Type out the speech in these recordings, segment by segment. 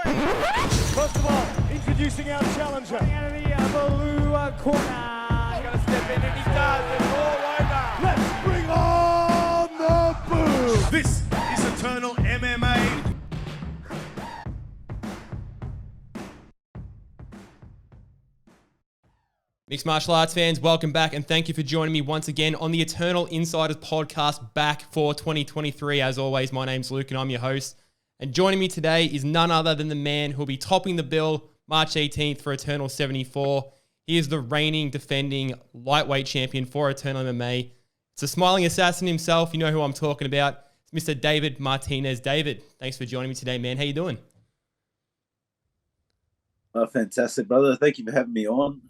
First of all, introducing our challenger. Out of the blue corner. He's going to step in and he does. It's all over. Let's bring on the boom. This is Eternal MMA. Mixed martial arts fans, welcome back and thank you for joining me once again on the Eternal Insiders Podcast back for 2023. As always, my name's Luke and I'm your host. And joining me today is none other than the man who'll be topping the bill March 18th for Eternal 74. He is the reigning, defending lightweight champion for Eternal MMA. It's a smiling assassin himself. You know who I'm talking about. It's Mr. David Martinez. David, thanks for joining me today, man. How you doing? Oh, fantastic, brother. Thank you for having me on.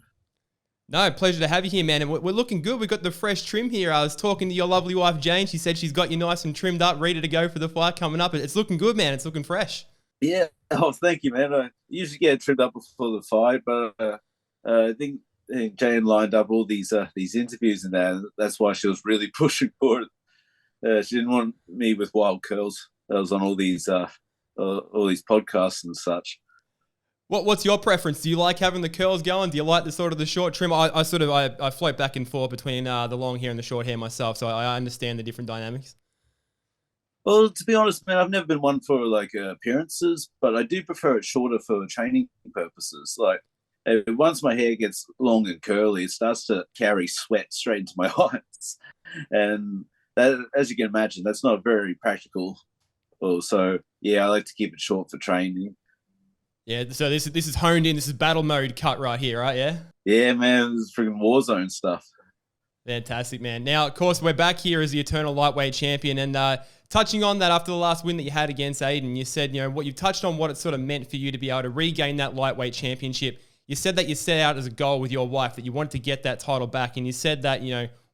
No, pleasure to have you here, man. And we're looking good. We've got the fresh trim here. I was talking to your lovely wife, Jane. She said she's got you nice and trimmed up, ready to go for the fight coming up. It's looking good, man. It's looking fresh. Yeah. Oh, thank you, man. I usually get trimmed up before the fight, but I think Jane lined up all these interviews and that's why she was really pushing for it. She didn't want me with wild curls. I was on all these podcasts and such. What's your preference? Do you like having the curls going? Do you like the sort of the short trim? I float back and forth between the long hair and the short hair myself, so I understand the different dynamics. Well, to be honest, man, I've never been one for appearances, but I do prefer it shorter for training purposes. Like once my hair gets long and curly, it starts to carry sweat straight into my eyes, and that, as you can imagine, that's not very practical. So yeah, I like to keep it short for training. Yeah, so this is honed in. This is battle mode cut right here, right? Yeah. Yeah, man, this is freaking Warzone stuff. Fantastic, man. Now, of course, we're back here as the Eternal Lightweight Champion, and touching on that after the last win that you had against Aiden, you said, what you've touched on what it sort of meant for you to be able to regain that lightweight championship. You said that you set out as a goal with your wife that you wanted to get that title back, and you said that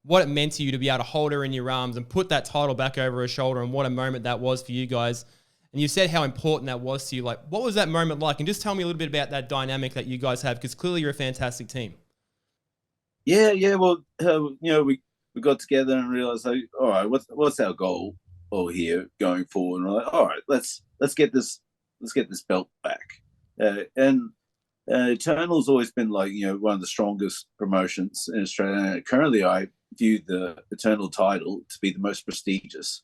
what it meant to you to be able to hold her in your arms and put that title back over her shoulder, and what a moment that was for you guys. And you said how important that was to you. Like, what was that moment like? And just tell me a little bit about that dynamic that you guys have, because clearly you're a fantastic team. Yeah. Well, we got together and realized, like, all right, what's our goal here going forward? And we're like, all right, let's get this belt back. And Eternal's always been like one of the strongest promotions in Australia. And currently, I view the Eternal title to be the most prestigious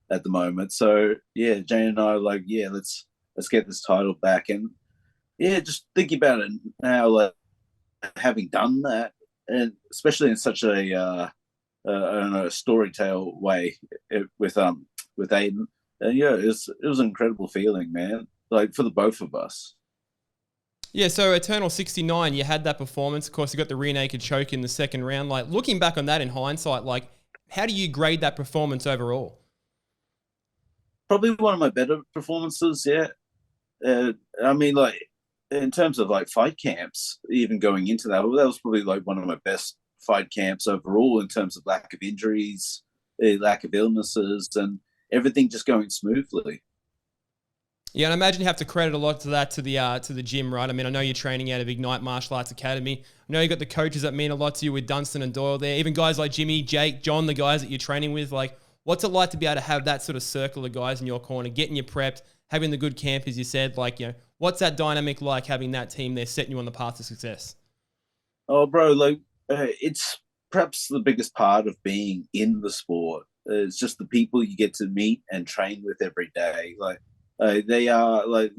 at the moment. So yeah, Jane and I are like, yeah, let's get this title back. And yeah, just thinking about it now, like having done that, and especially in such a I don't know, storytell way with Aiden, and yeah, it was an incredible feeling, man. Like for the both of us. Yeah, so Eternal 69, you had that performance. Of course, you got the rear naked choke in the second round. Like looking back on that in hindsight, like how do you grade that performance overall? Probably one of my better performances, yeah. I mean, like, in terms of, like, fight camps, even going into that, that was probably, like, one of my best fight camps overall in terms of lack of injuries, lack of illnesses, and everything just going smoothly. Yeah, and I imagine you have to credit a lot to that to the gym, right? I mean, I know you're training out of Ignite Martial Arts Academy. I know you got the coaches that mean a lot to you with Dunstan and Doyle there. Even guys like Jimmy, Jake, John, the guys that you're training with, like, what's it like to be able to have that sort of circle of guys in your corner, getting you prepped, having the good camp, as you said? Like, what's that dynamic like, having that team there setting you on the path to success? Oh, bro, like, it's perhaps the biggest part of being in the sport. It's just the people you get to meet and train with every day. Like, they are, like,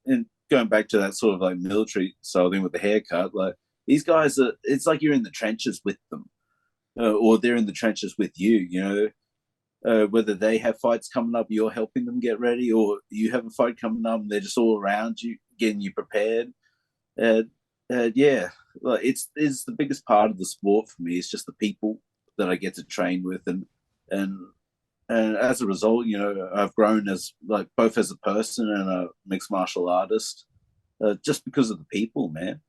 and going back to that sort of, like, military style thing with the haircut, like, these guys it's like you're in the trenches with them. Or they're in the trenches with you, whether they have fights coming up, you're helping them get ready, or you have a fight coming up and they're just all around you, getting you prepared. Yeah, like it's the biggest part of the sport for me. It's just the people that I get to train with, and as a result, I've grown as like both as a person and a mixed martial artist, just because of the people, man.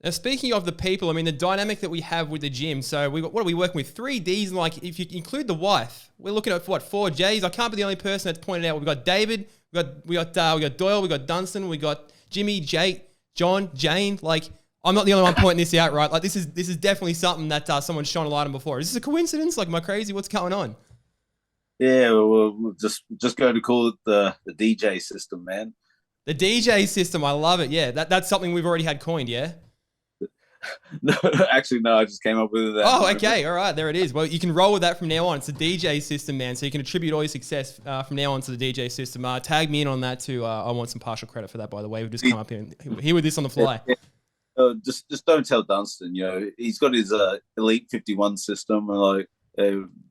Now, speaking of the people, I mean, the dynamic that we have with the gym. So what are we working with? 3 Ds, and like if you include the wife, we're looking at 4 Js. I can't be the only person that's pointed out. We've got David, we got Doyle, we got Dunstan, we got Jimmy, Jake, John, Jane. Like, I'm not the only one pointing this out, right? Like, this is definitely something that someone's shone a light on before. Is this a coincidence? Like, am I crazy? What's going on? Yeah, we'll just go to call it the DJ system, man. The DJ system, I love it. Yeah, that's something we've already had coined, yeah? No, actually, no, I just came up with that. Oh, okay. All right, there it is. Well, you can roll with that from now on. It's the DJ system, man. So you can attribute all your success from now on to the DJ system. Tag me in on that too. I want some partial credit for that, by the way. We've just come up here and here with this on the fly. Just don't tell Dunstan. You know, he's got his Elite 51 system,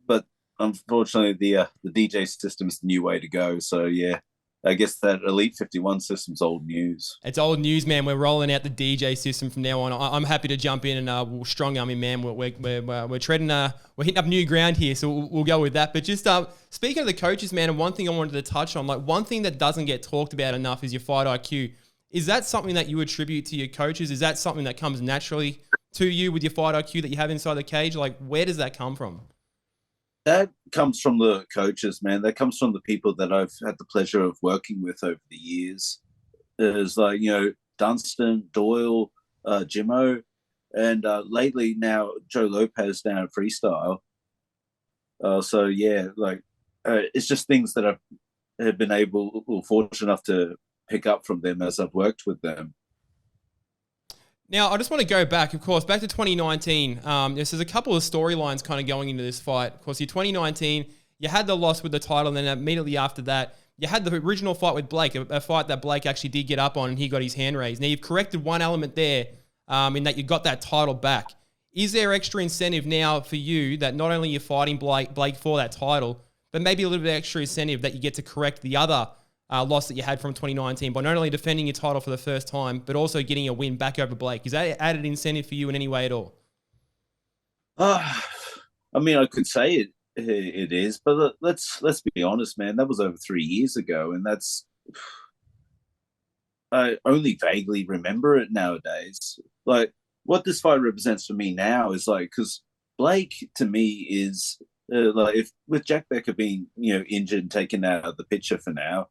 but unfortunately, the DJ system is the new way to go. So yeah. I guess that Elite 51 system's old news. It's old news, man. We're rolling out the DJ system from now on. I'm happy to jump in and we'll strong arm him, man. We're treading, we're hitting up new ground here, so we'll go with that. But just speaking of the coaches, man, and one thing I wanted to touch on, like one thing that doesn't get talked about enough is your fight IQ. Is that something that you attribute to your coaches? Is that something that comes naturally to you with your fight IQ that you have inside the cage? Like, where does that come from? That comes from the coaches, man. That comes from the people that I've had the pleasure of working with over the years. There's like, you know, Dunstan, Doyle, Jimmo, and lately now Joe Lopez down at Freestyle. So yeah, like it's just things that I've been able or fortunate enough to pick up from them as I've worked with them. Now, I just want to go back, of course, back to 2019. There's a couple of storylines kind of going into this fight. Of course, your 2019, you had the loss with the title, and then immediately after that, you had the original fight with Blake, a fight that Blake actually did get up on, and he got his hand raised. Now, you've corrected one element there in that you got that title back. Is there extra incentive now for you that not only you're fighting Blake for that title, but maybe a little bit extra incentive that you get to correct the other loss that you had from 2019 by not only defending your title for the first time, but also getting a win back over Blake? Is that added incentive for you in any way at all? I mean, I could say it is, but let's be honest, man. That was over 3 years ago, and I only vaguely remember it nowadays. Like, what this fight represents for me now is like, because Blake to me is like, if with Jack Becker being, you know, injured and taken out of the picture for now,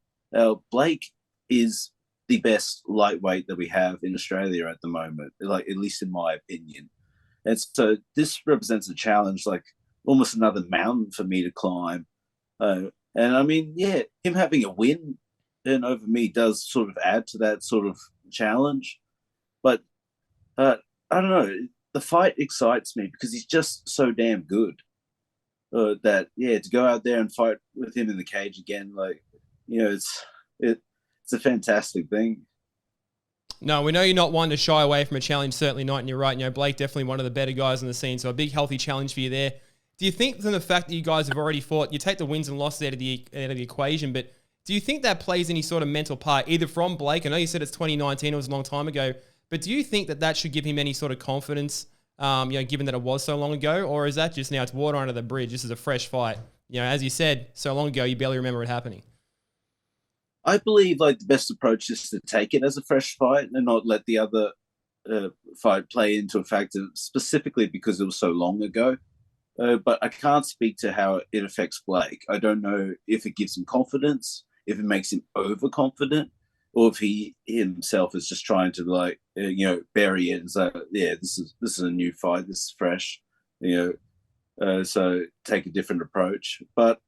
Blake is the best lightweight that we have in Australia at the moment, like at least in my opinion. And so this represents a challenge, like almost another mountain for me to climb. And I mean, yeah, him having a win and over me does sort of add to that sort of challenge. But I don't know, the fight excites me because he's just so damn good. That yeah, to go out there and fight with him in the cage again, like, you know, it's a fantastic thing. No, we know you're not one to shy away from a challenge, certainly not, and you're right. You know, Blake definitely one of the better guys on the scene, so a big, healthy challenge for you there. Do you think from the fact that you guys have already fought, you take the wins and losses out of the equation, but do you think that plays any sort of mental part, either from Blake? I know you said it's 2019, it was a long time ago, but do you think that should give him any sort of confidence, you know, given that it was so long ago, or is that just now it's water under the bridge, this is a fresh fight? You know, as you said, so long ago, you barely remember it happening. I believe like the best approach is to take it as a fresh fight and not let the other fight play into a factor specifically because it was so long ago. But I can't speak to how it affects Blake. I don't know if it gives him confidence, if it makes him overconfident, or if he himself is just trying to like you know, bury it and say, yeah, this is a new fight, this is fresh, you know, so take a different approach. But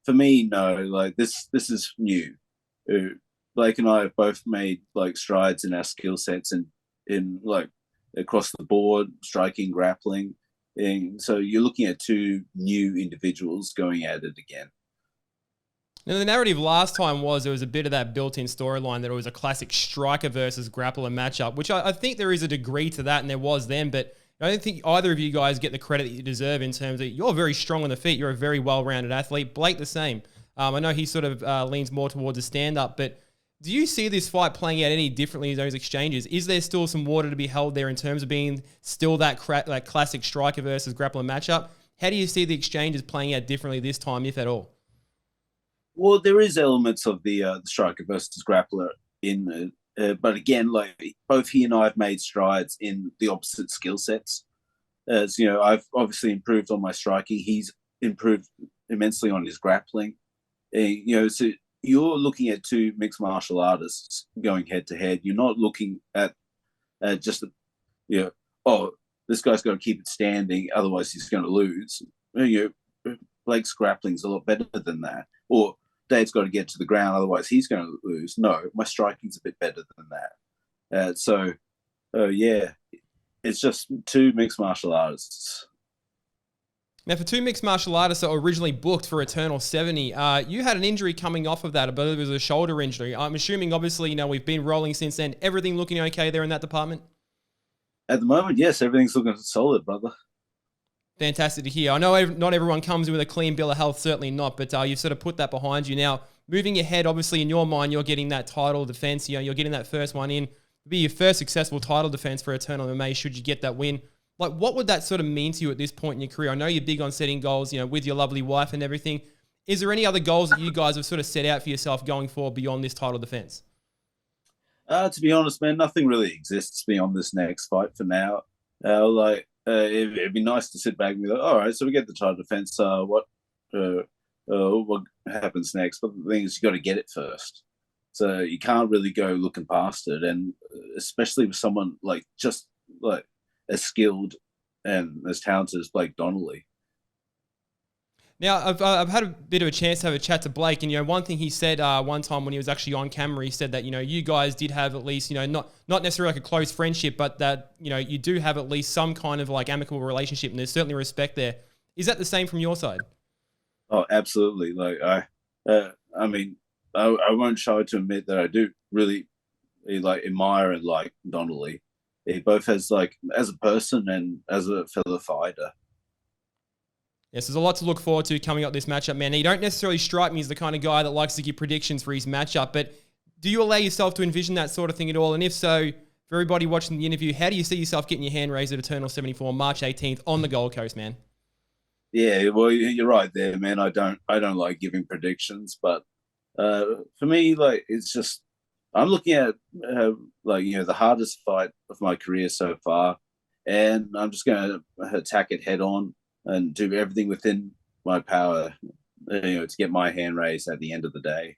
for me, no, like this is new. Blake and I have both made like strides in our skill sets and in like across the board, striking, grappling. And so you're looking at two new individuals going at it again. Now, the narrative last time was there was a bit of that built-in storyline that it was a classic striker versus grappler matchup, which I think there is a degree to that, and there was then, but I don't think either of you guys get the credit that you deserve in terms of you're very strong on the feet. You're a very well-rounded athlete. Blake the same. I know he sort of leans more towards a stand-up, but do you see this fight playing out any differently in those exchanges? Is there still some water to be held there in terms of being still that classic striker versus grappler matchup? How do you see the exchanges playing out differently this time, if at all? Well, there is elements of the striker versus grappler in but again, like both he and I have made strides in the opposite skill sets. As you know, I've obviously improved on my striking. He's improved immensely on his grappling. You know, so you're looking at two mixed martial artists going head to head. You're not looking at just, you know, oh, this guy's got to keep it standing, otherwise he's going to lose. You know, Blake's grappling's a lot better than that. Or Dave's got to get to the ground, otherwise he's going to lose. No, my striking's a bit better than that. Yeah, it's just two mixed martial artists. Now, for two mixed martial artists that were originally booked for Eternal 70, you had an injury coming off of that. I believe it was a shoulder injury. I'm assuming, obviously, we've been rolling since then. Everything looking okay there in that department? At the moment, yes, everything's looking solid, brother. Fantastic to hear. I know not everyone comes in with a clean bill of health, certainly not, but you've sort of put that behind you. Now, moving ahead, obviously, in your mind, you're getting that title defense. You're getting that first one in. It'll be your first successful title defense for Eternal MMA should you get that win. What would that sort of mean to you at this point in your career? I know you're big on setting goals, with your lovely wife and everything. Is there any other goals that you guys have sort of set out for yourself going forward beyond this title defense? To be honest, man, nothing really exists beyond this next fight for now. It'd be nice to sit back and be like, all right, so we get the title defense. What happens next? But the thing is, you got to get it first. So you can't really go looking past it, and especially with someone as skilled and as talented as Blake Donnelly. Now, I've had a bit of a chance to have a chat to Blake, and one thing he said one time when he was actually on camera, he said that you guys did have at least not necessarily like a close friendship, but that you do have at least some kind of like amicable relationship, and there's certainly respect there. Is that the same from your side? Oh, absolutely. I won't shy to admit that I do really admire and like Donnelly. He both has as a person and as a fellow fighter. Yes, there's a lot to look forward to coming up this matchup, man. Now, you don't necessarily strike me as the kind of guy that likes to give predictions for his matchup, but do you allow yourself to envision that sort of thing at all? And if so, for everybody watching the interview, how do you see yourself getting your hand raised at Eternal 74, March 18th on the Gold Coast, man? Yeah, well, you're right there, man. I don't like giving predictions, but for me, it's just I'm looking at the hardest fight of my career so far, and I'm just going to attack it head on and do everything within my power, to get my hand raised at the end of the day.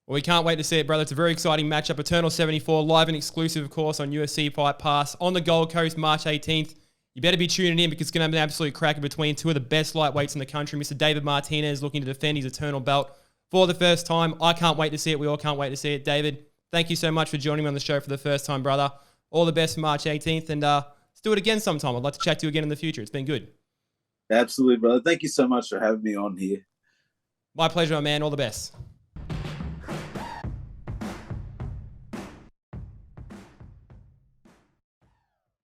Well, we can't wait to see it, brother. It's a very exciting matchup. Eternal 74, live and exclusive, of course, on UFC Fight Pass on the Gold Coast, March 18th. You better be tuning in because it's going to have an absolute cracker between two of the best lightweights in the country. Mr. David Martinez looking to defend his Eternal belt for the first time. I can't wait to see it. We all can't wait to see it. David, thank you so much for joining me on the show for the first time, brother. All the best for March 18th, and let's do it again sometime. I'd like to chat to you again in the future. It's been good. Absolutely, brother. Thank you so much for having me on here. My pleasure, man. All the best.